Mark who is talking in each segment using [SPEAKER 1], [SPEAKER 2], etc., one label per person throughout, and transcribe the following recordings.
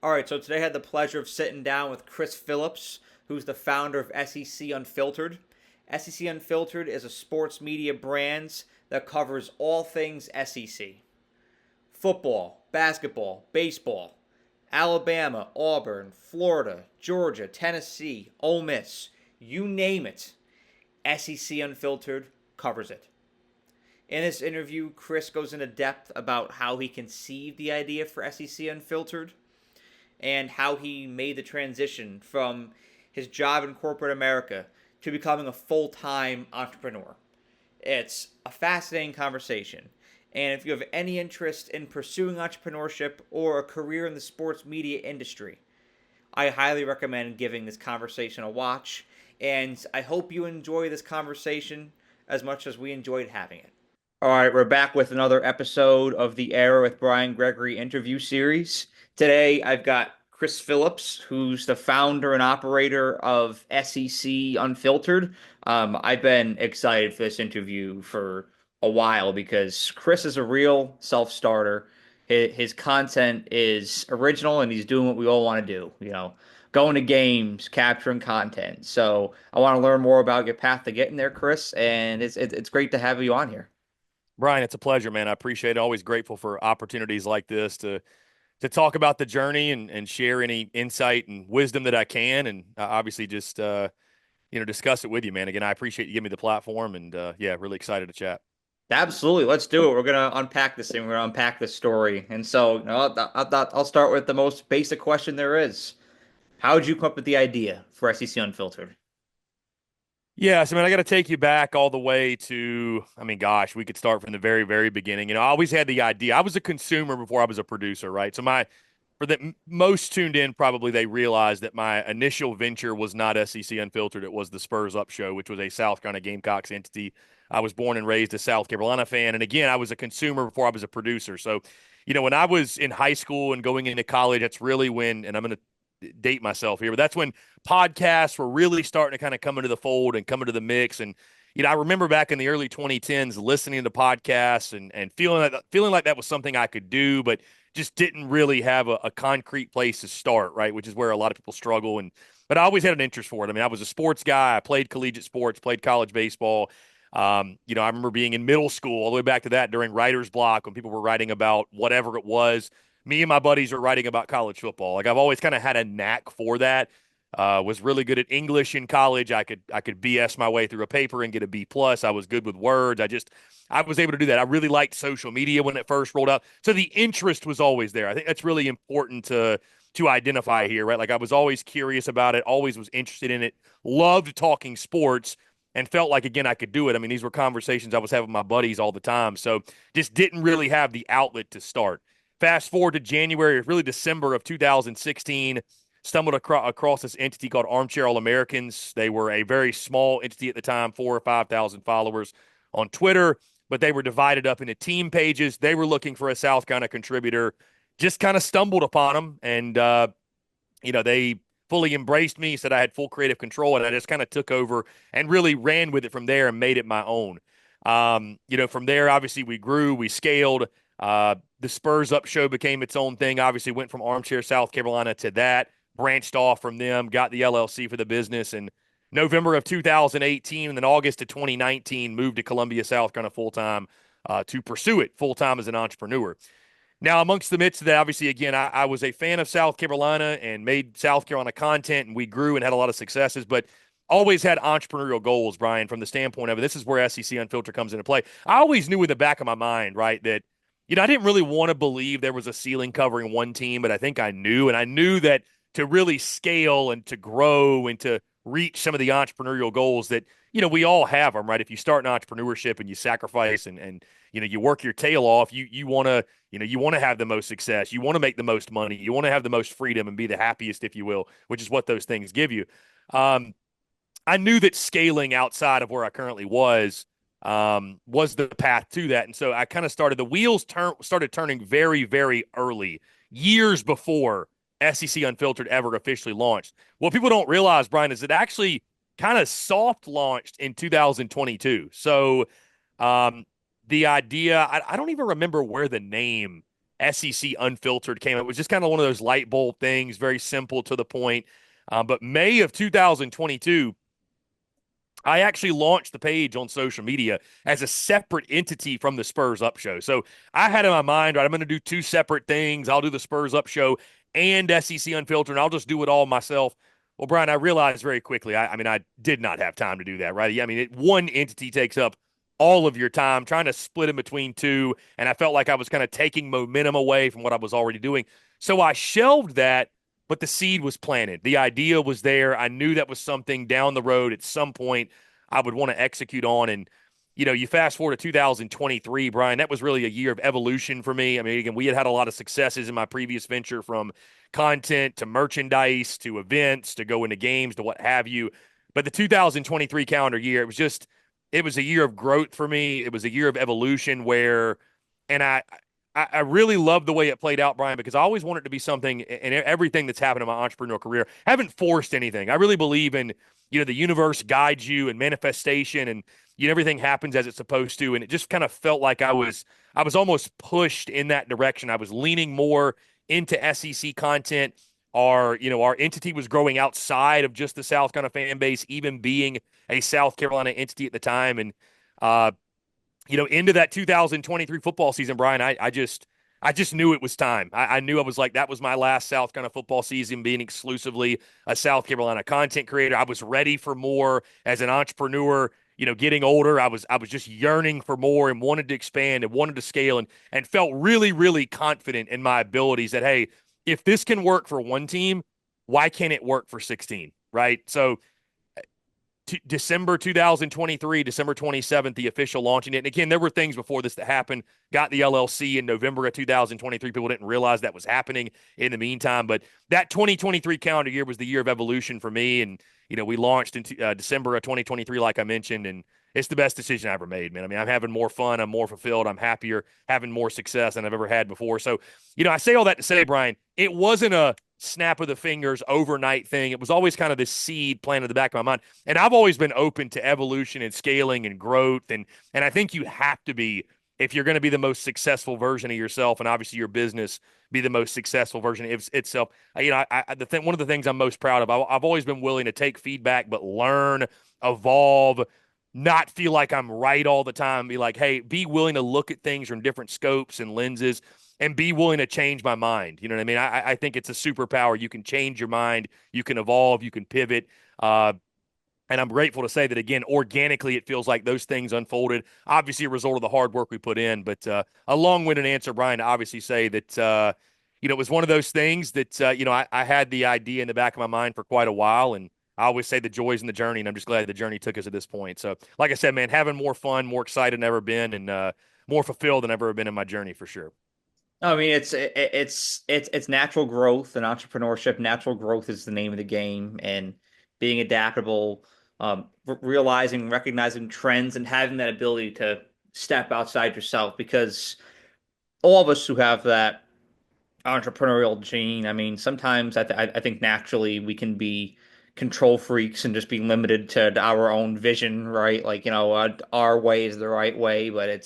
[SPEAKER 1] All right, so today I had the pleasure of sitting down with Chris Phillips, who's the founder of SEC Unfiltered. SEC Unfiltered is a sports media brand that covers all things SEC: football, basketball, baseball, Alabama, Auburn, Florida, Georgia, Tennessee, Ole Miss, you name it. SEC Unfiltered covers it. In this interview, Chris goes into depth about how he conceived the idea for SEC Unfiltered and how he made the transition from his job in corporate America to becoming a full-time entrepreneur. It's a fascinating conversation. And if you have any interest in pursuing entrepreneurship or a career in the sports media industry, I highly recommend giving this conversation a watch. And I hope you enjoy this conversation as much as we enjoyed having it. All right, we're back with another episode of the Era with Brian Gregoire interview series. Today, I've got Chris Phillips, who's the founder and operator of SEC Unfiltered. I've been excited for this interview for a while because Chris is a real self-starter. His content is original, and he's doing what we all want to do, going to games, capturing content. So I want to learn more about your path to getting there, Chris, and it's great to have you on here.
[SPEAKER 2] Brian, it's a pleasure, man. I appreciate it. Always grateful for opportunities like this to talk about the journey and share any insight and wisdom that I can, and obviously just discuss it with you, man. Again, I appreciate you giving me the platform, and yeah, really excited to chat.
[SPEAKER 1] Absolutely, let's do it. We're gonna unpack this thing. We're gonna unpack this story, and so I'll start with the most basic question there is: how did you come up with the idea for SEC Unfiltered?
[SPEAKER 2] Yeah, so man, I got to take you back all the way to, I mean, gosh, we could start from the very, very beginning. I always had the idea. I was a consumer before I was a producer, right? So for the most tuned in, probably they realized that my initial venture was not SEC Unfiltered. It was the Spurs Up Show, which was a South Carolina Gamecocks entity. I was born and raised a South Carolina fan. And again, I was a consumer before I was a producer. So, when I was in high school and going into college, that's really when, and I'm going to date myself here, but that's when podcasts were really starting to kind of come into the fold and come into the mix. And I remember back in the early 2010s listening to podcasts and feeling like that was something I could do, but just didn't really have a concrete place to start, right? Which is where a lot of people struggle. But I always had an interest for it. I mean, I was a sports guy. I played collegiate sports, played college baseball. I remember being in middle school all the way back to that during writer's block when people were writing about whatever it was. Me and my buddies are writing about college football. Like I've always kind of had a knack for that. Was really good at English in college. I could BS my way through a paper and get a B plus. I was good with words. I was able to do that. I really liked social media when it first rolled out. So the interest was always there. I think that's really important to identify here, right? Like I was always curious about it, always was interested in it, loved talking sports, and felt like, again, I could do it. I mean, these were conversations I was having with my buddies all the time. So just didn't really have the outlet to start. Fast forward to January, really December of 2016, stumbled across this entity called Armchair All-Americans. They were a very small entity at the time, 4,000 or 5,000 followers on Twitter, but they were divided up into team pages. They were looking for a South Carolina contributor, just kind of stumbled upon them, and they fully embraced me, said I had full creative control, and I just kind of took over and really ran with it from there and made it my own. From there, obviously, we grew, we scaled. The Spurs Up Show became its own thing. Obviously, went from Armchair South Carolina to that, branched off from them, got the LLC for the business in November of 2018, and then August of 2019, moved to Columbia, South Carolina full-time to pursue it full-time as an entrepreneur. Now, amongst the midst of that, obviously, again, I was a fan of South Carolina and made South Carolina content, and we grew and had a lot of successes, but always had entrepreneurial goals, Brian, from the standpoint of it. This is where SEC Unfiltered comes into play. I always knew in the back of my mind, right, that I didn't really want to believe there was a ceiling covering one team, but I think I knew. And I knew that to really scale and to grow and to reach some of the entrepreneurial goals that, we all have them, right? If you start an entrepreneurship and you sacrifice and you work your tail off, you want to, you want to have the most success. You want to make the most money. You want to have the most freedom and be the happiest, if you will, which is what those things give you. I knew that scaling outside of where I currently was the path to that. And so I kind of started, the wheels started turning very, very early, years before SEC Unfiltered ever officially launched. What people don't realize, Brian, is it actually kind of soft launched in 2022. So the idea, I don't even remember where the name SEC Unfiltered came out. It was just kind of one of those light bulb things, very simple to the point. But May of 2022, I actually launched the page on social media as a separate entity from the Spurs Up Show. So I had in my mind, right, I'm going to do two separate things. I'll do the Spurs Up Show and SEC Unfiltered, and I'll just do it all myself. Well, Brian, I realized very quickly, I mean, I did not have time to do that, right? I mean, one entity takes up all of your time, trying to split in between two, and I felt like I was kind of taking momentum away from what I was already doing. So I shelved that, but the seed was planted. The idea was there. I knew that was something down the road at some point I would want to execute on. And, you fast forward to 2023, Brian, that was really a year of evolution for me. I mean, again, we had a lot of successes in my previous venture, from content to merchandise to events to go into games to what have you. But the 2023 calendar year, it was a year of growth for me. It was a year of evolution and I really love the way it played out, Brian, because I always wanted it to be something, and everything that's happened in my entrepreneurial career, I haven't forced anything. I really believe in, the universe guides you and manifestation, and everything happens as it's supposed to. And it just kind of felt like I was almost pushed in that direction. I was leaning more into SEC content. Our entity was growing outside of just the South Carolina fan base, even being a South Carolina entity at the time. And uh, into that 2023 football season, Brian, I just knew it was time. I knew I was like, that was my last South Carolina football season, being exclusively a South Carolina content creator. I was ready for more as an entrepreneur. Getting older, I was just yearning for more and wanted to expand and wanted to scale, and felt really, really confident in my abilities that, hey, if this can work for one team, why can't it work for 16? Right. So December 2023, December 27th, the official launching it. And again, there were things before this that happened. Got the LLC in November of 2023. People didn't realize that was happening in the meantime. But that 2023 calendar year was the year of evolution for me. And, we launched in December of 2023, like I mentioned, and it's the best decision I ever made, man. I mean, I'm having more fun. I'm more fulfilled. I'm happier, having more success than I've ever had before. So, I say all that to say, Brian, it wasn't a snap of the fingers overnight thing. It was always kind of this seed planted in the back of my mind. And I've always been open to evolution and scaling and growth. And I think you have to be, if you're going to be the most successful version of yourself, and obviously your business be the most successful version of itself. One of the things I'm most proud of, I've always been willing to take feedback, but learn, evolve, not feel like I'm right all the time. Be like, hey, be willing to look at things from different scopes and lenses, and be willing to change my mind. You know what I mean? I think it's a superpower. You can change your mind, you can evolve, you can pivot. And I'm grateful to say that, again, organically, it feels like those things unfolded. Obviously, a result of the hard work we put in. But a long-winded answer, Brian, to obviously say that, it was one of those things that, I had the idea in the back of my mind for quite a while. And I always say the joys in the journey, and I'm just glad the journey took us to this point. So, like I said, man, having more fun, more excited than ever been, and more fulfilled than I've ever been in my journey for sure.
[SPEAKER 1] I mean, it's natural growth and entrepreneurship. Natural growth is the name of the game, and being adaptable, realizing, recognizing trends, and having that ability to step outside yourself. Because all of us who have that entrepreneurial gene, I mean, sometimes I think naturally we can be control freaks and just be limited to our own vision, right? Like, our way is the right way, but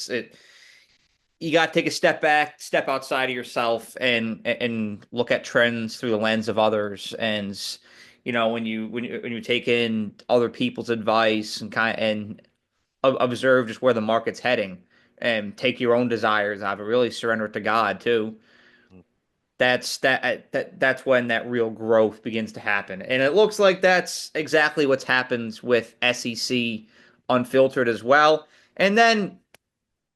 [SPEAKER 1] you got to take a step back, step outside of yourself, and look at trends through the lens of others. And when you take in other people's advice and observe just where the market's heading, and take your own desires out, but really surrender it to God too. That's when that real growth begins to happen. And it looks like that's exactly what's happened with SEC Unfiltered as well. And then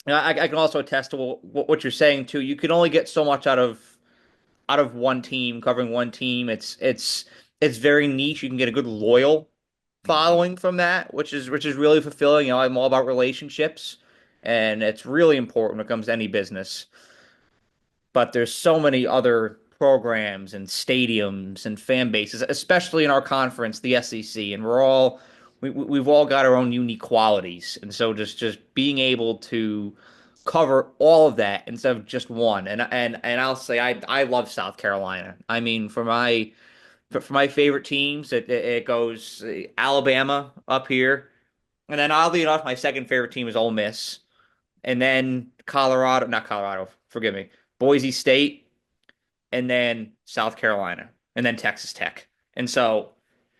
[SPEAKER 1] I can also attest to what you're saying too. You can only get so much out of one team, covering one team. It's very niche. You can get a good loyal
[SPEAKER 2] Mm-hmm.
[SPEAKER 1] following from that, which is really fulfilling. I'm all about relationships, and it's really important when it comes to any business. But there's so many other programs and stadiums and fan bases, especially in our conference, the SEC, and we've all got our own unique qualities, and so just being able to cover all of that instead of just one. And I'll say I love South Carolina. I mean, for my favorite teams, it goes Alabama up here, and then oddly enough, my second favorite team is Ole Miss, and then Colorado, not Colorado, forgive me, Boise State, and then South Carolina, and then Texas Tech. And so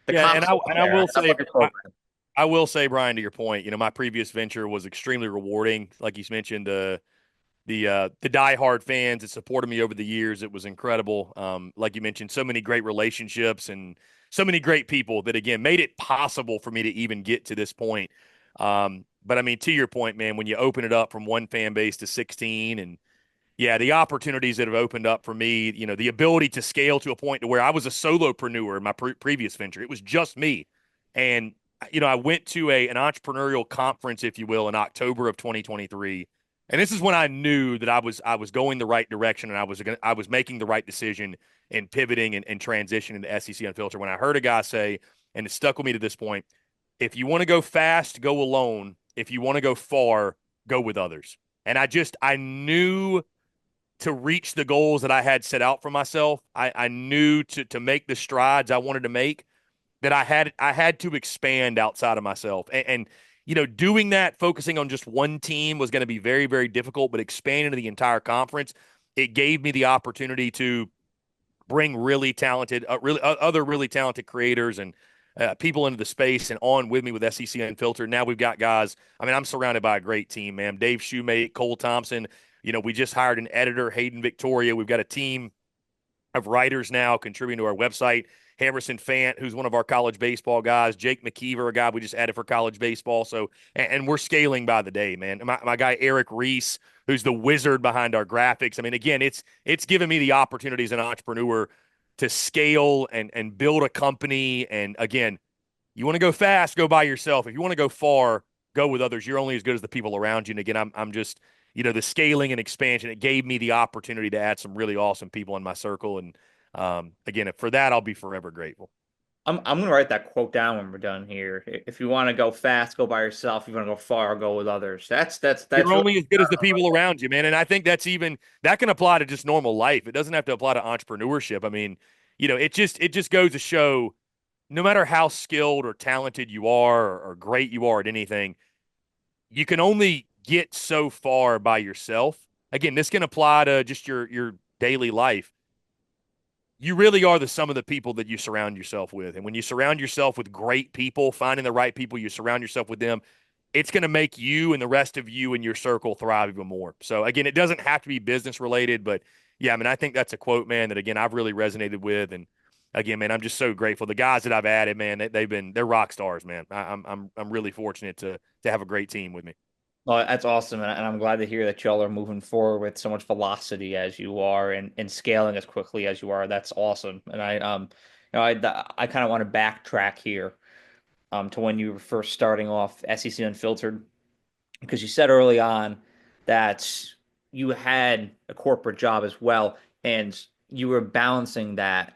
[SPEAKER 1] the
[SPEAKER 2] Yeah,
[SPEAKER 1] comp's
[SPEAKER 2] I
[SPEAKER 1] there.
[SPEAKER 2] will
[SPEAKER 1] I
[SPEAKER 2] say,
[SPEAKER 1] love your program.
[SPEAKER 2] I will say, Brian, to your point, my previous venture was extremely rewarding. Like you mentioned, the diehard fans that supported me over the years, it was incredible. Like you mentioned, so many great relationships and so many great people that again made it possible for me to even get to this point. But I mean, to your point, man, when you open it up from one fan base to 16 and yeah, the opportunities that have opened up for me, the ability to scale to a point to where I was a solopreneur in my previous venture. It was just me. And, I went to an entrepreneurial conference, if you will, in October of 2023. And this is when I knew that I was going the right direction and I was making the right decision in pivoting and transitioning to SEC Unfiltered. When I heard a guy say, and it stuck with me to this point, if you want to go fast, go alone. If you want to go far, go with others. And I knew to reach the goals that I had set out for myself, I knew to make the strides I wanted to make that I had to expand outside of myself. And doing that, focusing on just one team was going to be very, very difficult, but expanding to the entire conference, it gave me the opportunity to bring really talented, other really talented creators and people into the space and on with me with SEC Unfiltered. Now we've got guys. I mean, I'm surrounded by a great team, man. Dave Shoemate, Cole Thompson. We just hired an editor, Hayden Victoria. We've got a team of writers now contributing to our website. Harrison Fant, who's one of our college baseball guys. Jake McKeever, a guy we just added for college baseball. So, and we're scaling by the day, man. My guy Eric Reese, who's the wizard behind our graphics. I mean, again, it's given me the opportunity as an entrepreneur to scale and build a company. And again, you want to go fast, go by yourself. If you want to go far, go with others. You're only as good as the people around you. And again, I'm just, the scaling and expansion, it gave me the opportunity to add some really awesome people in my circle. And again, for that, I'll be forever grateful.
[SPEAKER 1] I'm gonna write that quote down when we're done here. If you want to go fast, go by yourself. If you want to go far, go with others. That's
[SPEAKER 2] You're
[SPEAKER 1] really
[SPEAKER 2] only as good as the people around you, man. And I think that can apply to just normal life. It doesn't have to apply to entrepreneurship. I mean, it just goes to show no matter how skilled or talented you are or great you are at anything, you can only get so far by yourself. Again, this can apply to just your daily life. You really are the sum of the people that you surround yourself with. And when you surround yourself with great people, finding the right people, you surround yourself with them, it's going to make you and the rest of you in your circle thrive even more. So again, it doesn't have to be business related, but yeah, I mean, I think that's a quote, man, that again, I've really resonated with. And again, man, I'm just so grateful. The guys that I've added, man, they're rock stars, man. I'm really fortunate to have a great team with me.
[SPEAKER 1] well, that's awesome, and I'm glad to hear that y'all are moving forward with so much velocity as you are, and scaling as quickly as you are. That's awesome, and I kind of want to backtrack here, to when you were first starting off SEC Unfiltered, because you said early on that you had a corporate job as well, and you were balancing that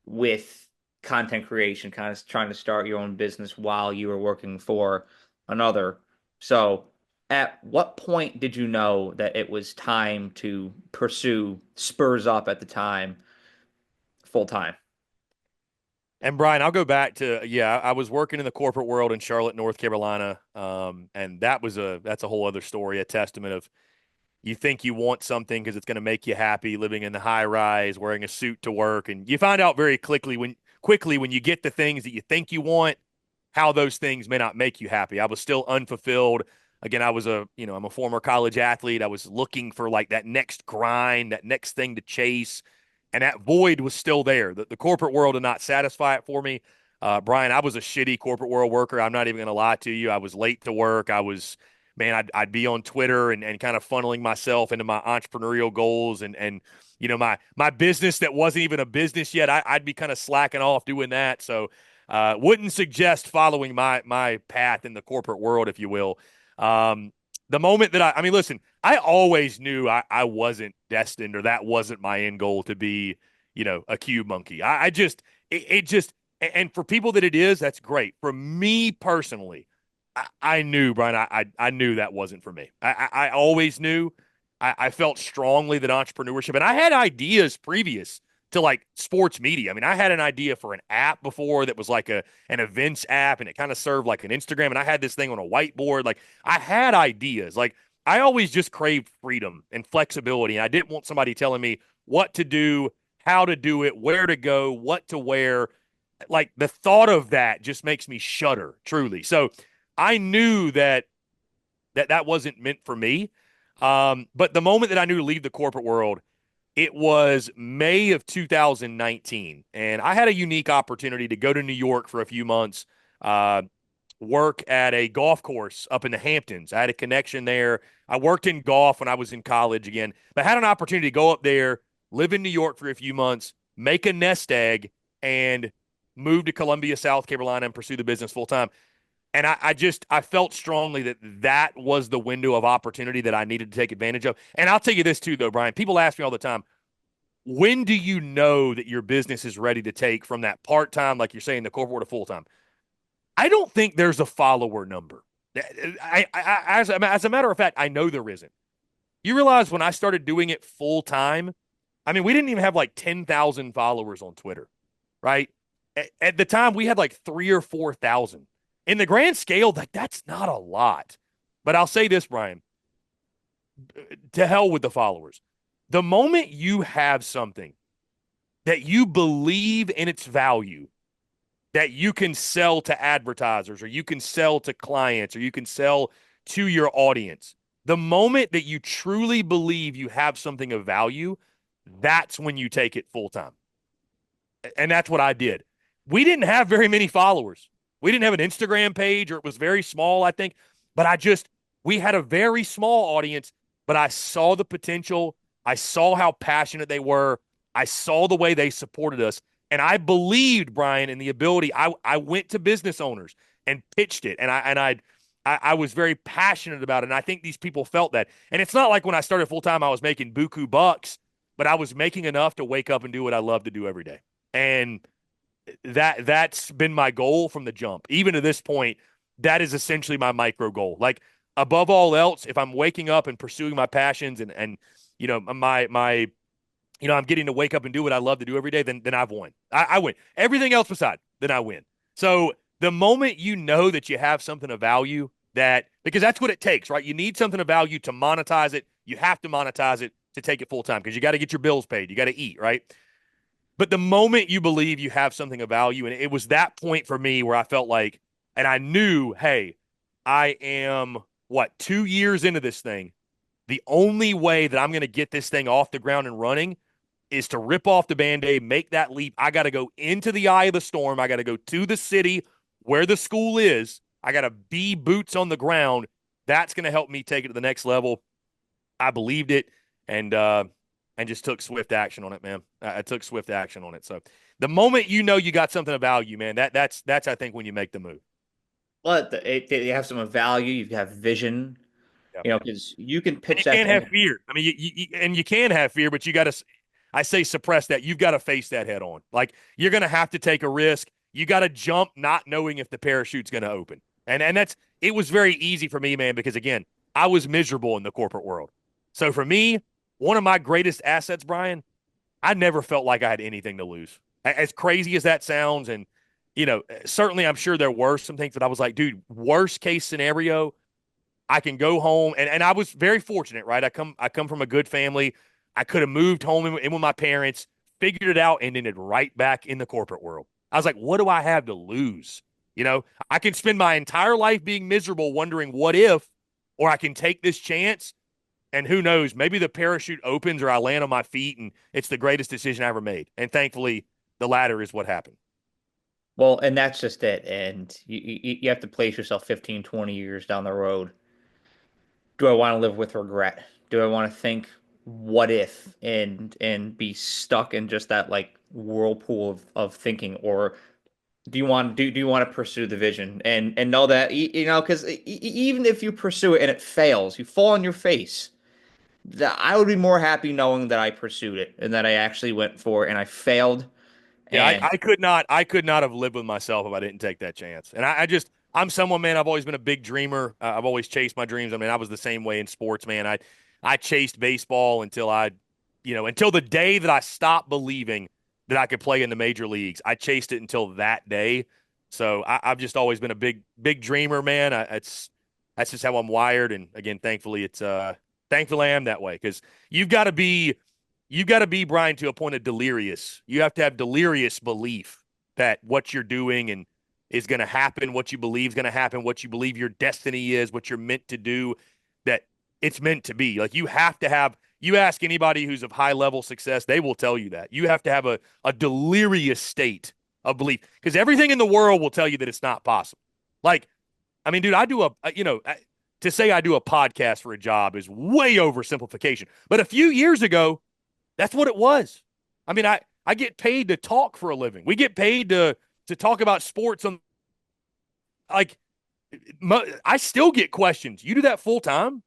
[SPEAKER 1] with content creation, kind of trying to start your own business while you were working for another. So, at what point did you know that it was time to pursue Spurs Up at the time full time?
[SPEAKER 2] And Brian, I'll go back to yeah, I was working in the corporate world in Charlotte, North Carolina, and that's a whole other story, a testament of you think you want something because it's going to make you happy, living in the high rise, wearing a suit to work, and you find out very quickly when you get the things that you think you want, how those things may not make you happy. I was still unfulfilled. Again, I'm a former college athlete. I was looking for like that next grind, that next thing to chase, and that void was still there. The corporate world did not satisfy it for me. Brian, I was a shitty corporate world worker. I'm not even going to lie to you. I was late to work. Man, I'd be on Twitter and kind of funneling myself into my entrepreneurial goals and my business that wasn't even a business yet. I'd be kind of slacking off doing that. So wouldn't suggest following my path in the corporate world, if you will. Um, the moment that I mean, listen, I always knew I wasn't destined or that wasn't my end goal to be, a cube monkey. I just, it just, and for people that it is, that's great. For me personally, I knew, Brian, I knew that wasn't for me. I always knew. I felt strongly that entrepreneurship, and I had ideas previous to like sports media. I mean, I had an idea for an app before that was like an events app, and it kind of served like an Instagram. And I had this thing on a whiteboard. Like I had ideas. Like I always just craved freedom and flexibility. And I didn't want somebody telling me what to do, how to do it, where to go, what to wear. Like the thought of that just makes me shudder, truly. So I knew that wasn't meant for me. But the moment that I knew to leave the corporate world, it was May of 2019. And I had a unique opportunity to go to New York for a few months, work at a golf course up in the Hamptons. I had a connection there. I worked in golf when I was in college again, but had an opportunity to go up there, live in New York for a few months, make a nest egg, and move to Columbia, South Carolina, and pursue the business full time. And I felt strongly that was the window of opportunity that I needed to take advantage of. And I'll tell you this too, though, Brian. People ask me all the time, when do you know that your business is ready to take from that part time, like you're saying, the corporate to full time? I don't think there's a follower number. As a matter of fact, I know there isn't. You realize when I started doing it full time, I mean, we didn't even have like 10,000 followers on Twitter, right? At the time, we had like 3 or 4,000. In the grand scale, that's not a lot. But I'll say this, Brian, to hell with the followers. The moment you have something that you believe in its value, that you can sell to advertisers or you can sell to clients or you can sell to your audience, the moment that you truly believe you have something of value, that's when you take it full time. And that's what I did. We didn't have very many followers. We didn't have an Instagram page, or it was very small, I think. But we had a very small audience, but I saw the potential. I saw how passionate they were. I saw the way they supported us. And I believed, Brian, in the ability. I went to business owners and pitched it. And I was very passionate about it. And I think these people felt that. And it's not like when I started full time, I was making buku bucks, but I was making enough to wake up and do what I love to do every day. And that's been my goal from the jump. Even to this point, that is essentially my micro goal. Like above all else, if I'm waking up and pursuing my passions and you know my I'm getting to wake up and do what I love to do every day, then I've won. I win. Everything else beside, then I win. So the moment you know that you have something of value, because that's what it takes, right? You need something of value to monetize it. You have to monetize it to take it full time because you got to get your bills paid. You got to eat, right? But the moment you believe you have something of value, and it was that point for me where I felt like, and I knew, hey, I am 2 years into this thing. The only way that I'm going to get this thing off the ground and running is to rip off the Band-Aid, make that leap. I got to go into the eye of the storm. I got to go to the city where the school is. I got to be boots on the ground. That's going to help me take it to the next level. I believed it and just took swift action on it, man. I took swift action on it. So the moment you know you got something of value, man, that's I think when you make the move.
[SPEAKER 1] Well, you have some value. You have vision.
[SPEAKER 2] Yep.
[SPEAKER 1] Because you can
[SPEAKER 2] And
[SPEAKER 1] pitch
[SPEAKER 2] you
[SPEAKER 1] that
[SPEAKER 2] can't have
[SPEAKER 1] thing.
[SPEAKER 2] fear. I mean, you can have fear, but you got to. I say suppress that. You've got to face that head on. Like you're going to have to take a risk. You got to jump, not knowing if the parachute's going to open. And it was very easy for me, man, because again, I was miserable in the corporate world. So for me, one of my greatest assets, Brian, I never felt like I had anything to lose. As crazy as that sounds, and certainly I'm sure there were some things that I was like, dude, worst case scenario, I can go home, and I was very fortunate, right? I come from a good family. I could have moved home in with my parents, figured it out, and ended right back in the corporate world. I was like, what do I have to lose? I can spend my entire life being miserable, wondering what if, or I can take this chance, and who knows, maybe the parachute opens or I land on my feet, and it's the greatest decision I ever made. And thankfully, the latter is what happened.
[SPEAKER 1] Well, and that's just it. And you have to place yourself 15, 20 years down the road. Do I want to live with regret? Do I want to think what if and be stuck in just that like whirlpool of thinking, or do you want to pursue the vision and know that because even if you pursue it and it fails, you fall on your face. That I would be more happy knowing that I pursued it and that I actually went for it and I failed.
[SPEAKER 2] Yeah,
[SPEAKER 1] And
[SPEAKER 2] I could not have lived with myself if I didn't take that chance. And I'm someone, man. I've always been a big dreamer. I've always chased my dreams. I mean, I was the same way in sports, man. I chased baseball until the day that I stopped believing that I could play in the major leagues. I chased it until that day. So I've just always been a big dreamer, man. That's just how I'm wired. And again, thankfully I am that way because you've got to be Brian to a point of delirious. You have to have delirious belief that what you're doing and is going to happen, what you believe is going to happen, what you believe your destiny is, what you're meant to do, that it's meant to be. Like you ask anybody who's of high level success, they will tell you that. You have to have a delirious state of belief because everything in the world will tell you that it's not possible. Like, I mean, dude, to say I do a podcast for a job is way oversimplification. But a few years ago, that's what it was. I mean, I get paid to talk for a living. We get paid to talk about sports on like I still get questions. You do that full time?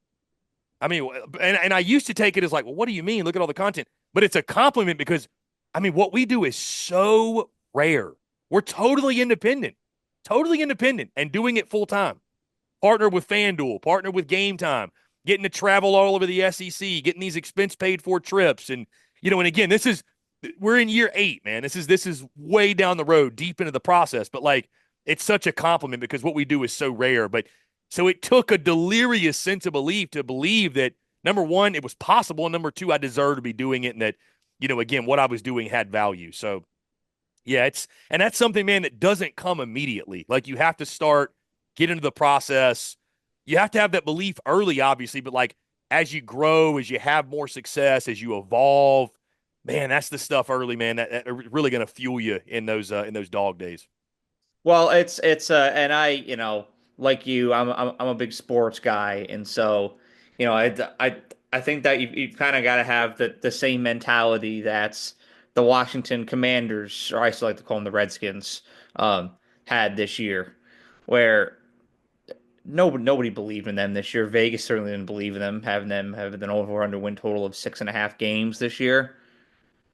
[SPEAKER 2] I mean, and I used to take it as like, well, what do you mean? Look at all the content. But it's a compliment because I mean, what we do is so rare. We're totally independent and doing it full time. Partner with FanDuel, partner with Game Time, getting to travel all over the SEC, getting these expense paid for trips. And, and again, we're in year 8, man. This is way down the road, deep into the process. But like, it's such a compliment because what we do is so rare. But so it took a delirious sense of belief to believe that number one, it was possible. And number two, I deserved to be doing it. And that, again, what I was doing had value. So yeah, and that's something, man, that doesn't come immediately. Like you have to start, get into the process. You have to have that belief early, obviously, but like as you grow, as you have more success, as you evolve, man, that's the stuff early, man, that are really going to fuel you in those dog days.
[SPEAKER 1] Well, and I, like you, I'm a big sports guy, and so, I think that you've kind of got to have the same mentality that's the Washington Commanders, or I still like to call them the Redskins, um, had this year, where nobody believed in them this year. Vegas certainly didn't believe in them having an over under win total of 6.5 games this year.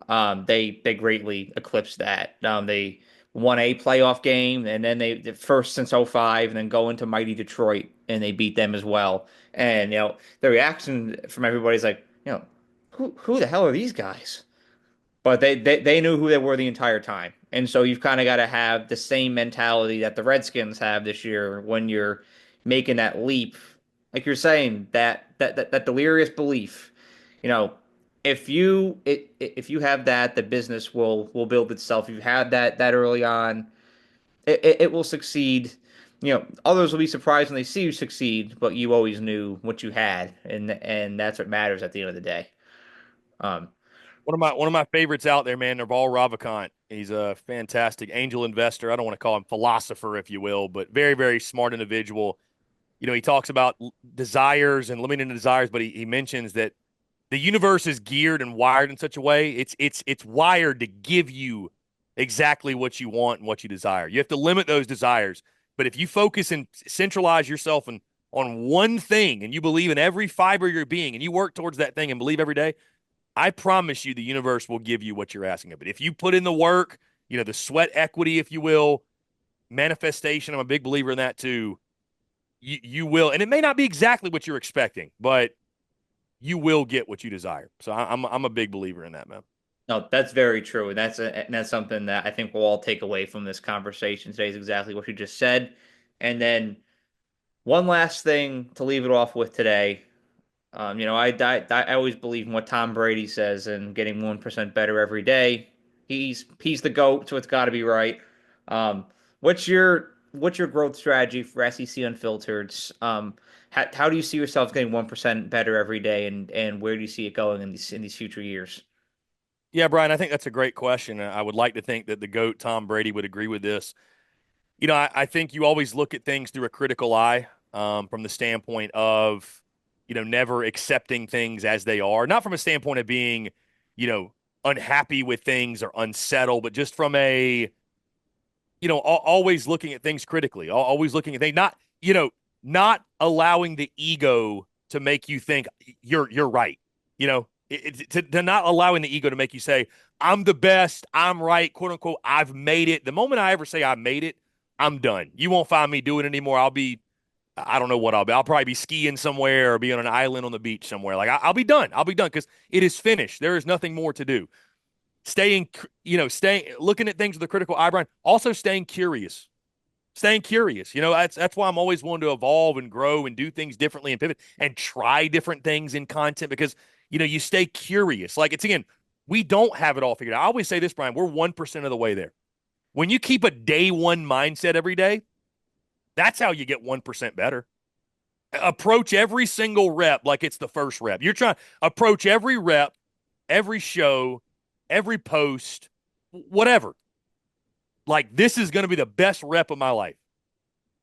[SPEAKER 1] They greatly eclipsed that. They won a playoff game, and then they the first since '05, and then go into mighty Detroit, and they beat them as well. And the reaction from everybody's like, who the hell are these guys? But they knew who they were the entire time. And so you've kind of got to have the same mentality that the Redskins have this year when you're making that leap. Like you're saying, that delirious belief. You know, if you have that, the business will build itself. If you had that early on, it will succeed. Others will be surprised when they see you succeed, but you always knew what you had, and that's what matters at the end of the day. Um,
[SPEAKER 2] One of my favorites out there, man, Naval Ravikant. He's a fantastic angel investor. I don't want to call him philosopher, if you will, but very, very smart individual. He talks about desires and limiting the desires, but he mentions that the universe is geared and wired in such a way it's wired to give you exactly what you want and what you desire. You have to limit those desires, but if you focus and centralize yourself on one thing and you believe in every fiber of your being and you work towards that thing and believe every day, I promise you the universe will give you what you're asking of it. If you put in the work, the sweat equity, if you will, manifestation, I'm a big believer in that too. You will, and it may not be exactly what you're expecting, but you will get what you desire. So I'm a big believer in that, man.
[SPEAKER 1] No, that's very true, and that's something that I think we'll all take away from this conversation today is exactly what you just said. And then one last thing to leave it off with today. I always believe in what Tom Brady says and getting 1% better every day. He's the GOAT, so it's got to be right. Um, what's your growth strategy for SEC Unfiltered? How do you see yourself getting 1% better every day, and where do you see it going in these future years?
[SPEAKER 2] Yeah, Brian, I think that's a great question. I would like to think that the GOAT, Tom Brady, would agree with this. I think you always look at things through a critical eye, from the standpoint of, never accepting things as they are, not from a standpoint of being, you know, unhappy with things or unsettled, but just from a, always looking at things critically, always looking at things, not allowing the ego to make you think you're right. To not allowing the ego to make you say, I'm the best, I'm right, quote unquote, I've made it. The moment I ever say I made it, I'm done. You won't find me doing it anymore. I don't know what I'll be. I'll probably be skiing somewhere or be on an island on the beach somewhere. Like I'll be done. I'll be done because it is finished. There is nothing more to do. Staying, looking at things with a critical eye, Brian. Also staying curious. Staying curious. That's why I'm always wanting to evolve and grow and do things differently and pivot and try different things in content because you stay curious. Like it's again, we don't have it all figured out. I always say this, Brian, we're 1% of the way there. When you keep a day one mindset every day, that's how you get 1% better. Approach every single rep like it's the first rep. You're trying to approach every rep, every show, every post, whatever. Like this is going to be the best rep of my life.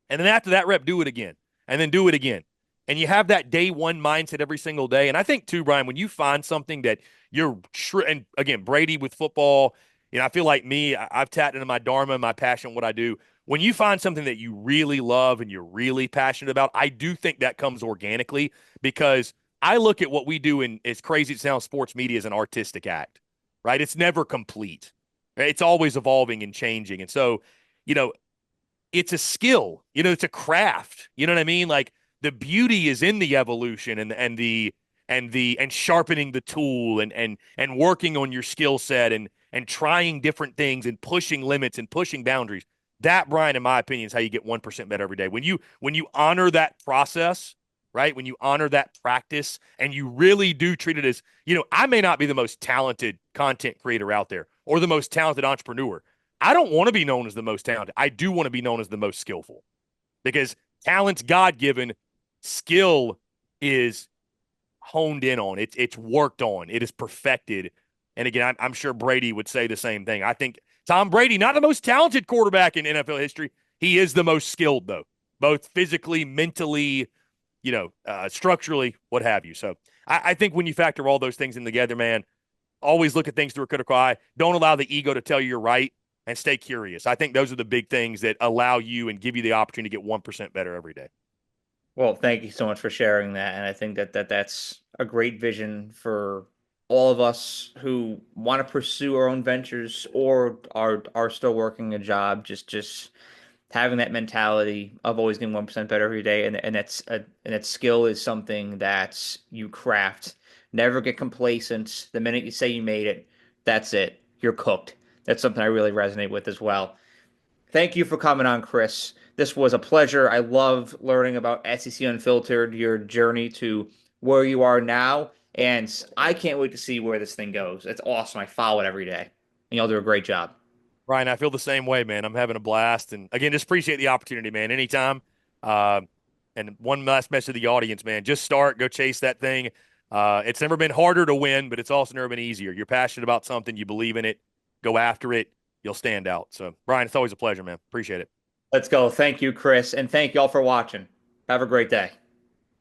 [SPEAKER 2] And then after that rep, do it again. And then do it again. And you have that day one mindset every single day. And I think too, Brian, when you find something that and again, Brady with football, I feel like me, I've tapped into my dharma, my passion, what I do. When you find something that you really love and you're really passionate about, I do think that comes organically because I look at what we do in, as crazy as it sounds, sports media as an artistic act, right? It's never complete. Right? It's always evolving and changing. And so, you know, it's a skill, it's a craft. You know what I mean? Like the beauty is in the evolution and sharpening the tool and working on your skill set and trying different things and pushing limits and pushing boundaries. That, Brian, in my opinion, is how you get 1% better every day. When you honor that process, right? When you honor that practice and you really do treat it as, I may not be the most talented content creator out there or the most talented entrepreneur. I don't want to be known as the most talented. I do want to be known as the most skillful because talent's God-given. Skill is honed in on. It's worked on. It is perfected. And again, I'm sure Brady would say the same thing. I think Tom Brady, not the most talented quarterback in NFL history. He is the most skilled, though, both physically, mentally, structurally, what have you. So I think when you factor all those things in together, man, always look at things through a critical eye. Don't allow the ego to tell you you're right and stay curious. I think those are the big things that allow you and give you the opportunity to get 1% better every day.
[SPEAKER 1] Well, thank you so much for sharing that, and I think that's a great vision for all of us who want to pursue our own ventures or are still working a job. Just having that mentality of always getting 1% better every day, and that skill is something that you craft. Never get complacent. The minute you say you made it, that's it. You're cooked. That's something I really resonate with as well. Thank you for coming on, Chris. This was a pleasure. I love learning about SEC Unfiltered, your journey to where you are now, and I can't wait to see where this thing goes. It's awesome. I follow it every day, and y'all do a great job.
[SPEAKER 2] Ryan, I feel the same way, man. I'm having a blast. And again, just appreciate the opportunity, man. Anytime. Uh, and one last message to the audience, man. Just start, go chase that thing. It's never been harder to win, but it's also never been easier. You're passionate about something, you believe in it, go after it, you'll stand out. So, Brian, it's always a pleasure, man. Appreciate it.
[SPEAKER 1] Let's go. Thank you, Chris, and thank y'all for watching. Have a great day.